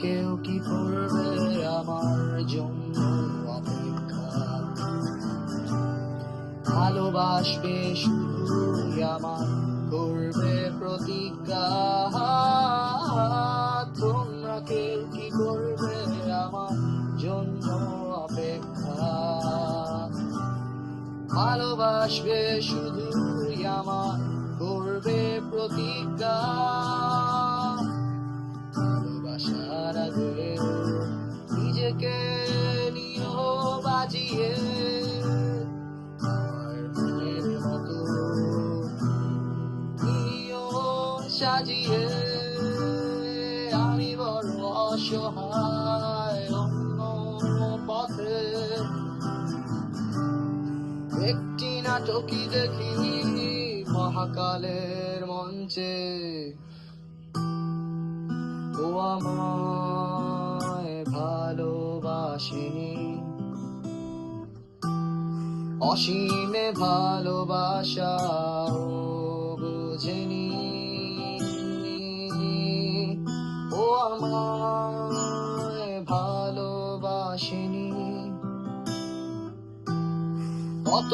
কেউ কি করবে আমার জন্য অপেক্ষা? ভালোবাসবে শুধুই আমার, করবে প্রতিজ্ঞা। তোমরা কেউ কি করবে আমার জন্য অপেক্ষা? ভালোবাসবে শুধুই আমার, করবে প্রতিজ্ঞা। ভালোবাসার আগে নিজেকে নিও বাজিয়ে, আর মনের মতো নিও সাজিয়ে। আমি বড় অসহায় অন্য পথে, একটি নাটকই দেখি মহাকালের মঞ্চে। ও আমায় ভালোবাসেনি, অসীমে ভালোবাসা ও বুঝেনি। ও আমায় ভালোবাসেনি, কত